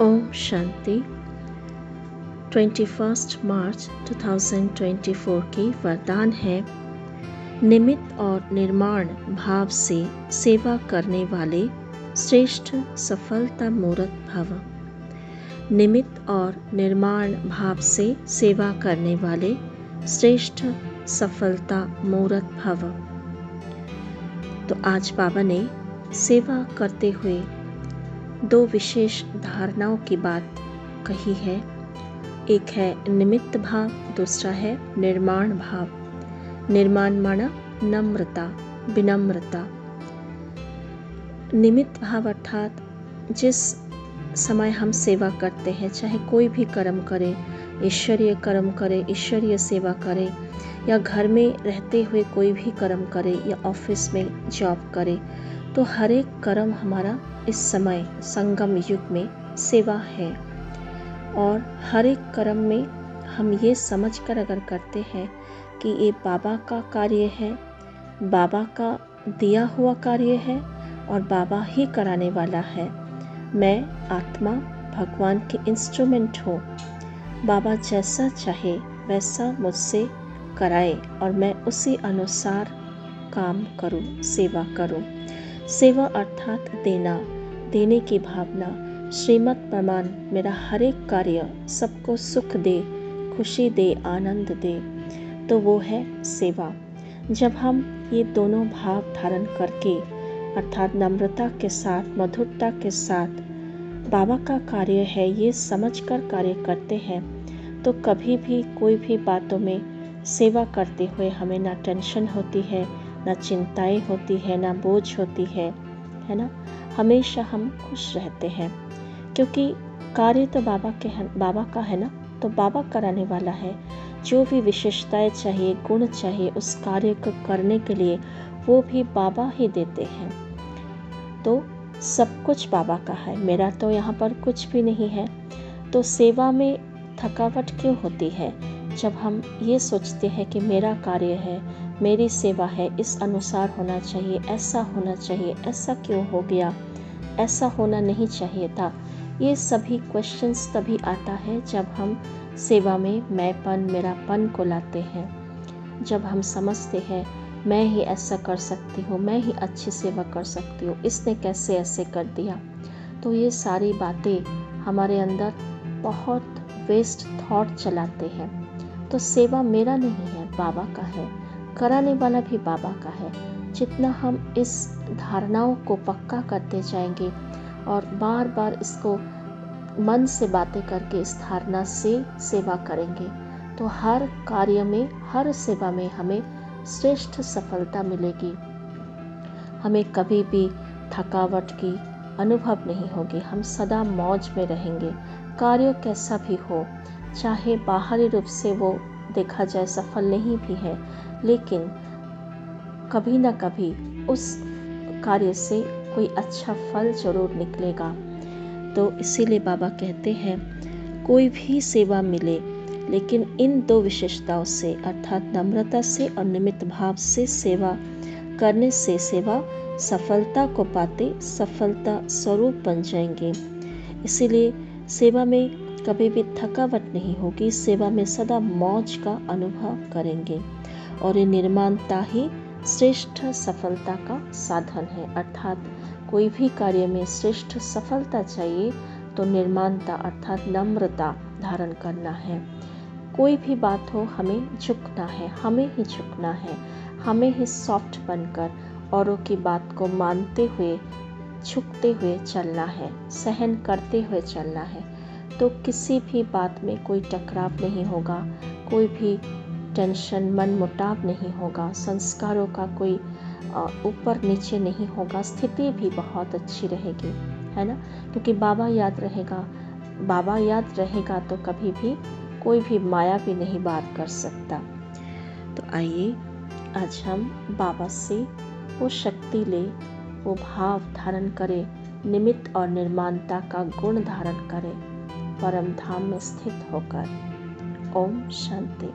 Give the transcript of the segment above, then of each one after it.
ओम शांति। 21 मार्च 2024 की वरदान है, निमित्त और निर्माण भाव से सेवा करने वाले श्रेष्ठ सफलता मूर्त भव। निमित्त और निर्माण भाव से सेवा करने वाले श्रेष्ठ सफलता मूर्त भव। तो आज बाबा ने सेवा करते हुए दो विशेष धारणाओं की बात कही है। एक है निमित्त भाव, दूसरा है निर्माण भाव। निर्माण माना नम्रता, विनम्रता। निमित्त भाव अर्थात जिस समय हम सेवा करते हैं, चाहे कोई भी कर्म करें, ईश्वरीय कर्म करें, ईश्वरीय सेवा करें, या घर में रहते हुए कोई भी कर्म करें, या ऑफिस में जॉब करें, तो हर एक कर्म हमारा इस समय संगम युग में सेवा है। और हर एक कर्म में हम ये समझकर अगर करते हैं कि ये बाबा का कार्य है, बाबा का दिया हुआ कार्य है और बाबा ही कराने वाला है, मैं आत्मा भगवान के इंस्ट्रूमेंट हूँ, बाबा जैसा चाहे वैसा मुझसे कराए और मैं उसी अनुसार काम करूँ, सेवा करूँ। सेवा अर्थात देना, देने की भावना। श्रीमत प्रमाण मेरा हर एक कार्य सबको सुख दे, खुशी दे, आनंद दे, तो वो है सेवा। जब हम ये दोनों भाव धारण करके अर्थात नम्रता के साथ, मधुरता के साथ बाबा का कार्य है ये समझकर कार्य करते हैं, तो कभी भी कोई भी बातों में सेवा करते हुए हमें ना टेंशन होती है, ना चिंताएं होती है, ना बोझ होती है ना। हमेशा हम खुश रहते हैं, क्योंकि कार्य तो बाबा का है ना, तो बाबा कराने वाला है। जो भी विशेषताएं चाहिए, गुण चाहिए उस कार्य को करने के लिए, वो भी बाबा ही देते हैं। तो सब कुछ बाबा का है, मेरा तो यहाँ पर कुछ भी नहीं है। तो सेवा में थकावट क्यों होती है? जब हम ये सोचते हैं कि मेरा कार्य है, मेरी सेवा है, इस अनुसार होना चाहिए, ऐसा होना चाहिए, ऐसा क्यों हो गया, ऐसा होना नहीं चाहिए था। ये सभी क्वेश्चंस तभी आता है जब हम सेवा में मैंपन, मेरापन को लाते हैं। जब हम समझते हैं मैं ही ऐसा कर सकती हूँ, मैं ही अच्छी सेवा कर सकती हूँ, इसने कैसे ऐसे कर दिया, तो ये सारी बातें हमारे अंदर बहुत वेस्ट थॉट चलाते हैं। तो सेवा मेरा नहीं है, बाबा का है, कराने वाला भी बाबा का है। जितना हम इस धारणाओं को पक्का करते जाएंगे और बार बार इसको मन से बातें करके इस धारणा से सेवा करेंगे, तो हर कार्य में, हर सेवा में हमें श्रेष्ठ सफलता मिलेगी। हमें कभी भी थकावट की अनुभव नहीं होगी, हम सदा मौज में रहेंगे। कार्य कैसा भी हो, चाहे बाहरी रूप से वो देखा जाए सफल नहीं भी है, लेकिन कभी ना कभी उस कार्य से कोई अच्छा फल जरूर निकलेगा। तो इसीलिए बाबा कहते हैं कोई भी सेवा मिले, लेकिन इन दो विशेषताओं से अर्थात नम्रता से और निमित्त भाव से सेवा करने से सेवा सफलता को पाते सफलता स्वरूप बन जाएंगे। इसीलिए सेवा में कभी भी थकावट नहीं होगी, सेवा में सदा मौज का अनुभव करेंगे। और ये निर्माणता ही श्रेष्ठ सफलता का साधन है। अर्थात कोई भी कार्य में श्रेष्ठ सफलता चाहिए तो निर्माणता अर्थात नम्रता धारण करना है। कोई भी बात हो, हमें झुकना है, हमें ही झुकना है, हमें ही सॉफ्ट बनकर औरों की बात को मानते हुए, झुकते हुए चलना है, सहन करते हुए चलना है। तो किसी भी बात में कोई टकराव नहीं होगा, कोई भी टेंशन, मन मुटाव नहीं होगा, संस्कारों का कोई ऊपर नीचे नहीं होगा, स्थिति भी बहुत अच्छी रहेगी, है ना। क्योंकि बाबा याद रहेगा, बाबा याद रहेगा तो कभी भी कोई भी माया भी नहीं वार कर सकता। तो आइए आज हम बाबा से वो शक्ति ले, वो भाव धारण करें, निमित्त और निर्माणता का गुण धारण करें, परम धाम में स्थित होकर। ओम शांति।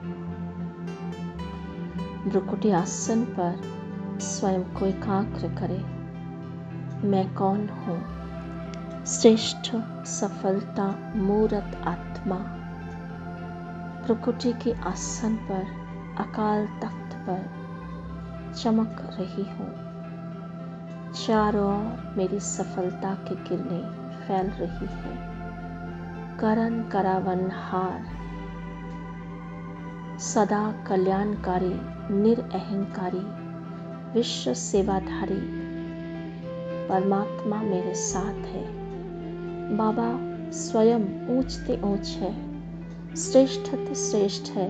भ्रुकुटी आसन पर स्वयं को एकाग्र करें। मैं कौन हूँ? श्रेष्ठ सफलता मूर्त आत्मा प्रकृति के आसन पर अकाल तख्त पर चमक रही हूँ। चारों ओर मेरी सफलता की किरणें फैल रही है। करण करावनहार सदा कल्याणकारी निरअहंकारी विश्व सेवाधारी परमात्मा मेरे साथ है। बाबा स्वयं ऊंचते ऊंच है, श्रेष्ठ ते श्रेष्ठ है,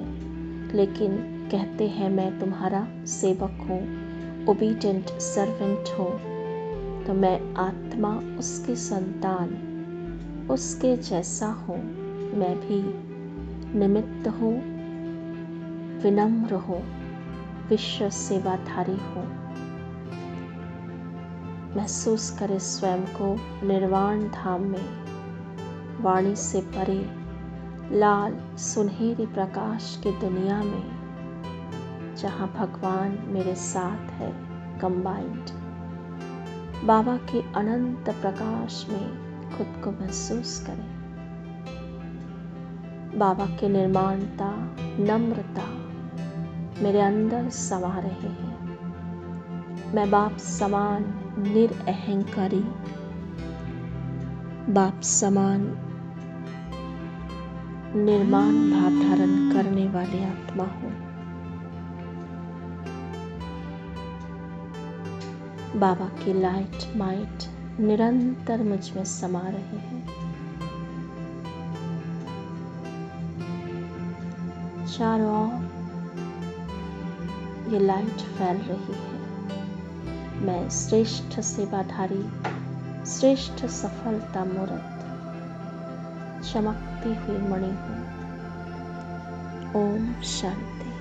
लेकिन कहते हैं मैं तुम्हारा सेवक हूँ, ओबीडिएंट सर्वेंट हूँ। तो मैं आत्मा उसकी संतान उसके जैसा हूँ। मैं भी निमित्त हूँ, विनम्र हूँ, विश्व सेवाधारी हूँ। महसूस करे स्वयं को निर्वाण धाम में, वाणी से परे लाल सुनहरी प्रकाश की दुनिया में, जहाँ भगवान मेरे साथ है कंबाइंड। बाबा के अनंत प्रकाश में खुद को महसूस करें। बाबा के निर्माणता नम्रता मेरे अंदर समा रहे हैं। मैं बाप समान निरअहंकारी, बाप समान निर्माण भाव धारण करने वाली आत्मा हूँ। बाबा की लाइट माइट निरंतर मुझ में समा रहे हैं। चारों ओर ये लाइट फैल रही है। मैं श्रेष्ठ सेवाधारी, श्रेष्ठ सफलता मूर्त चमकती हुई मणि हूँ। ओम शांति।